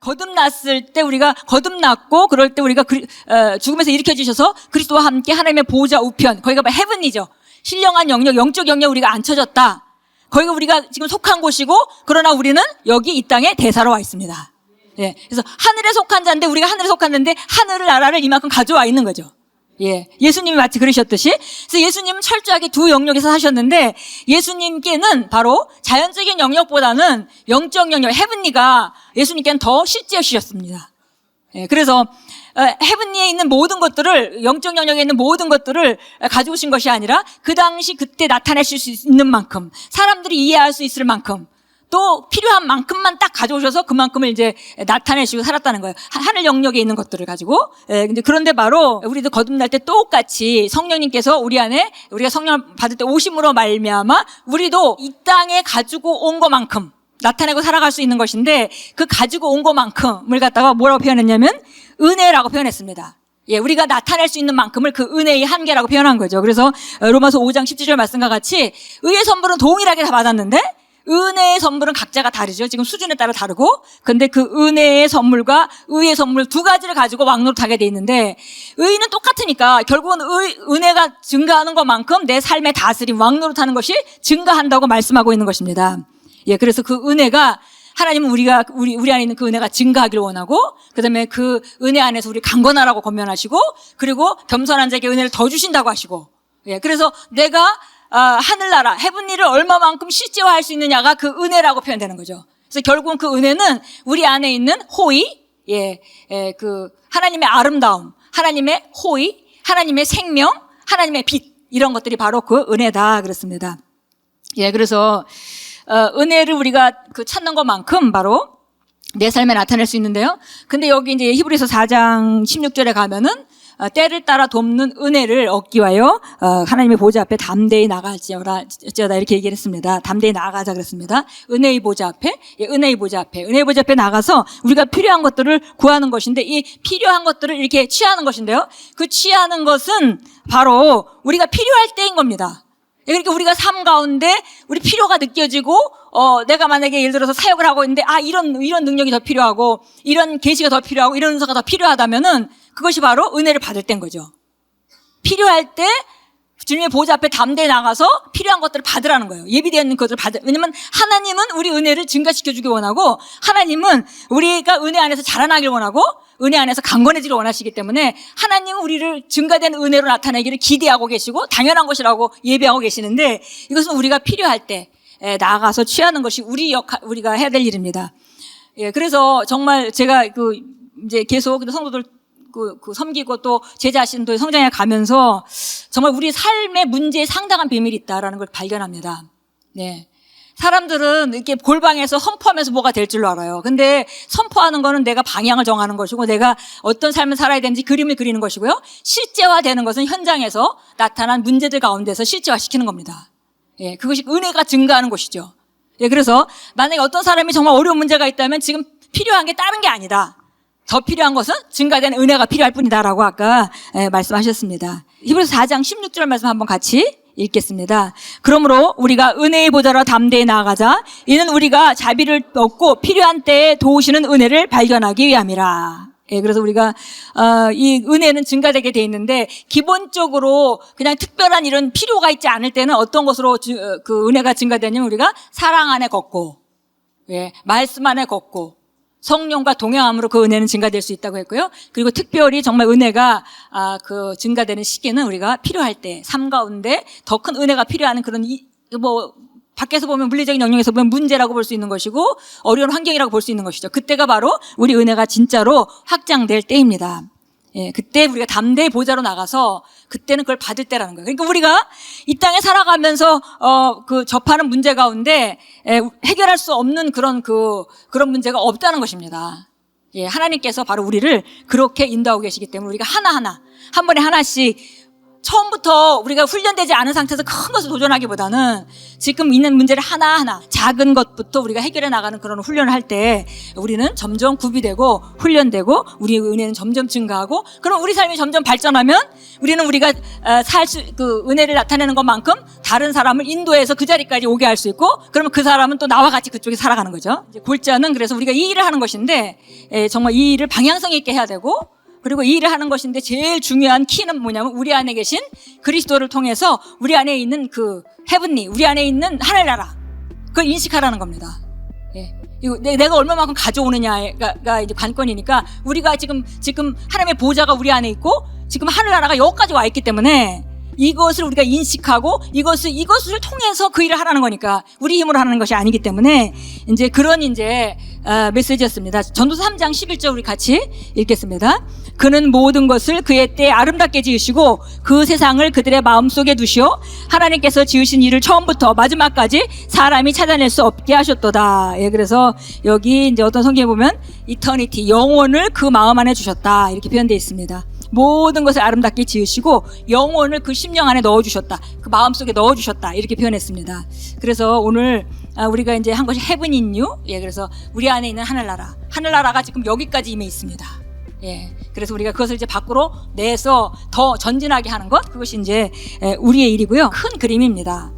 거듭났을 때 우리가 거듭났고 그럴 때 우리가 죽음에서 일으켜지셔서 그리스도와 함께 하나님의 보좌 우편, 거기가 헤븐이죠. 신령한 영역, 영적 영역 우리가 앉혀졌다. 거기가 우리가 지금 속한 곳이고 그러나 우리는 여기 이 땅에 대사로 와 있습니다. 예, 그래서 하늘에 속한 자인데 우리가 하늘에 속한데 하늘 나라를 이만큼 가져와 있는 거죠. 예, 예수님이 마치 그러셨듯이. 그래서 예수님은 철저하게 두 영역에서 사셨는데 예수님께는 바로 자연적인 영역보다는 영적 영역, 헤븐리가 예수님께는 더 실제시였습니다. 예, 그래서 헤븐리에 있는 모든 것들을, 영적 영역에 있는 모든 것들을 가져오신 것이 아니라 그 당시 그때 나타내실 수 있는 만큼, 사람들이 이해할 수 있을 만큼, 또 필요한 만큼만 딱 가져오셔서 그만큼을 이제 나타내시고 살았다는 거예요. 하늘 영역에 있는 것들을 가지고. 예, 근데 그런데 바로 우리도 거듭날 때 똑같이 성령님께서 우리 안에, 우리가 성령 받을 때 오심으로 말미암아 우리도 이 땅에 가지고 온 것만큼 나타내고 살아갈 수 있는 것인데, 그 가지고 온 것만큼을 갖다가 뭐라고 표현했냐면 은혜라고 표현했습니다. 예, 우리가 나타낼 수 있는 만큼을 그 은혜의 한계라고 표현한 거죠. 그래서 로마서 5장 17절 말씀과 같이 의의 선물은 동일하게 다 받았는데 은혜의 선물은 각자가 다르죠. 지금 수준에 따라 다르고. 근데 그 은혜의 선물과 의의 선물 두 가지를 가지고 왕노릇하게 돼 있는데, 의는 똑같으니까 결국은 은혜가 증가하는 것만큼 내 삶의 다스림, 왕노릇하는 것이 증가한다고 말씀하고 있는 것입니다. 예, 그래서 그 은혜가, 하나님은 우리 안에 있는 그 은혜가 증가하기를 원하고, 그 다음에 그 은혜 안에서 우리 강건하라고 권면하시고, 그리고 겸손한 자에게 은혜를 더 주신다고 하시고, 예, 그래서 내가 하늘나라, 헤븐리를 얼마만큼 실제화할 수 있느냐가 그 은혜라고 표현되는 거죠. 그래서 결국은 그 은혜는 우리 안에 있는 호의, 그 하나님의 아름다움, 하나님의 호의, 하나님의 생명, 하나님의 빛, 이런 것들이 바로 그 은혜다 그렇습니다. 예, 그래서 은혜를 우리가 찾는 것만큼 바로 내 삶에 나타낼 수 있는데요. 근데 여기 이제 히브리서 4장 16절에 가면은 때를 따라 돕는 은혜를 얻기 위하여 하나님의 보좌 앞에 담대히 나가지어라 이렇게 얘기를 했습니다. 담대히 나가자 그랬습니다. 은혜의 보좌 앞에, 은혜의 보좌 앞에 나가서 우리가 필요한 것들을 구하는 것인데, 이 필요한 것들을 이렇게 취하는 것인데요. 그 취하는 것은 바로 우리가 필요할 때인 겁니다. 그러니까 우리가 삶 가운데 우리 필요가 느껴지고, 내가 만약에 예를 들어서 사역을 하고 있는데, 이런 능력이 더 필요하고, 이런 계시가 더 필요하고, 이런 은사가 더 필요하다면은 그것이 바로 은혜를 받을 때인 거죠. 필요할 때 주님의 보좌 앞에 담대히 나가서 필요한 것들을 받으라는 거예요. 예비되어 있는 것들을 왜냐면 하나님은 우리 은혜를 증가시켜주기 원하고, 하나님은 우리가 은혜 안에서 자라나길 원하고, 은혜 안에서 강건해지길 원하시기 때문에 하나님은 우리를 증가된 은혜로 나타내기를 기대하고 계시고 당연한 것이라고 예배하고 계시는데, 이것은 우리가 필요할 때 나가서 취하는 것이 우리가 해야 될 일입니다. 예, 그래서 정말 제가 이제 계속 성도들 섬기고 또 제 자신도 성장해 가면서 정말 우리 삶의 문제에 상당한 비밀이 있다라는 걸 발견합니다. 네. 사람들은 이렇게 골방에서 선포하면서 뭐가 될 줄로 알아요. 근데 선포하는 거는 내가 방향을 정하는 것이고, 내가 어떤 삶을 살아야 되는지 그림을 그리는 것이고요. 실제화되는 것은 현장에서 나타난 문제들 가운데서 실제화시키는 겁니다. 예, 그것이 은혜가 증가하는 것이죠. 예, 그래서 만약에 어떤 사람이 정말 어려운 문제가 있다면 지금 필요한 게 다른 게 아니다. 더 필요한 것은 증가된 은혜가 필요할 뿐이다라고 아까 말씀하셨습니다. 히브리서 4장 16절 말씀 한번 같이 읽겠습니다. 그러므로 우리가 은혜의 보좌로 담대히 나아가자. 이는 우리가 자비를 얻고 필요한 때에 도우시는 은혜를 발견하기 위함이라. 예, 그래서 우리가 이 은혜는 증가되게 돼 있는데, 기본적으로 그냥 특별한 이런 필요가 있지 않을 때는 어떤 것으로 그 은혜가 증가되냐면, 우리가 사랑 안에 걷고, 예, 말씀 안에 걷고, 성령과 동행함으로 그 은혜는 증가될 수 있다고 했고요. 그리고 특별히 정말 은혜가 증가되는 시기는 우리가 필요할 때, 삶 가운데 더 큰 은혜가 필요한 그런 밖에서 보면, 물리적인 영역에서 보면 문제라고 볼 수 있는 것이고 어려운 환경이라고 볼 수 있는 것이죠. 그때가 바로 우리 은혜가 진짜로 확장될 때입니다. 예, 그때 우리가 담대히 보좌로 나가서 그때는 그걸 받을 때라는 거예요. 그러니까 우리가 이 땅에 살아가면서 접하는 문제 가운데 해결할 수 없는 그런 문제가 없다는 것입니다. 예, 하나님께서 바로 우리를 그렇게 인도하고 계시기 때문에 우리가 하나하나 한 번에 하나씩 처음부터 우리가 훈련되지 않은 상태에서 큰 것을 도전하기보다는 지금 있는 문제를 하나하나 작은 것부터 우리가 해결해 나가는 그런 훈련을 할 때 우리는 점점 구비되고 훈련되고 우리의 은혜는 점점 증가하고, 그럼 우리 삶이 점점 발전하면 우리는 우리가 그 은혜를 나타내는 것만큼 다른 사람을 인도해서 그 자리까지 오게 할 수 있고, 그러면 그 사람은 또 나와 같이 그쪽에 살아가는 거죠. 이제 골자는 그래서 우리가 이 일을 하는 것인데 정말 이 일을 방향성 있게 해야 되고, 그리고 이 일을 하는 것인데 제일 중요한 키는 뭐냐면 우리 안에 계신 그리스도를 통해서 우리 안에 있는 그 헤븐리, 우리 안에 있는 하늘나라, 그걸 인식하라는 겁니다. 예. 이거 내가 얼마만큼 가져오느냐가 이제 관건이니까, 우리가 지금 하나님의 보좌가 우리 안에 있고 지금 하늘나라가 여기까지 와 있기 때문에 이것을 우리가 인식하고 이것을 통해서 그 일을 하라는 거니까 우리 힘으로 하는 것이 아니기 때문에 이제 그런 메시지였습니다. 전도서 3장 11절 우리 같이 읽겠습니다. 그는 모든 것을 그의 때에 아름답게 지으시고 그 세상을 그들의 마음속에 두시어 하나님께서 지으신 일을 처음부터 마지막까지 사람이 찾아낼 수 없게 하셨도다. 예, 그래서 여기 이제 어떤 성경에 보면 이터니티, 영혼을 그 마음 안에 주셨다, 이렇게 표현되어 있습니다. 모든 것을 아름답게 지으시고 영혼을 그 심령 안에 넣어주셨다, 그 마음속에 넣어주셨다, 이렇게 표현했습니다. 그래서 오늘 우리가 이제 한 것이 heaven in you. 예, 그래서 우리 안에 있는 하늘나라가 지금 여기까지 임해 있습니다. 예, 그래서 우리가 그것을 이제 밖으로 내서 더 전진하게 하는 것, 그것이 이제 우리의 일이고요. 큰 그림입니다.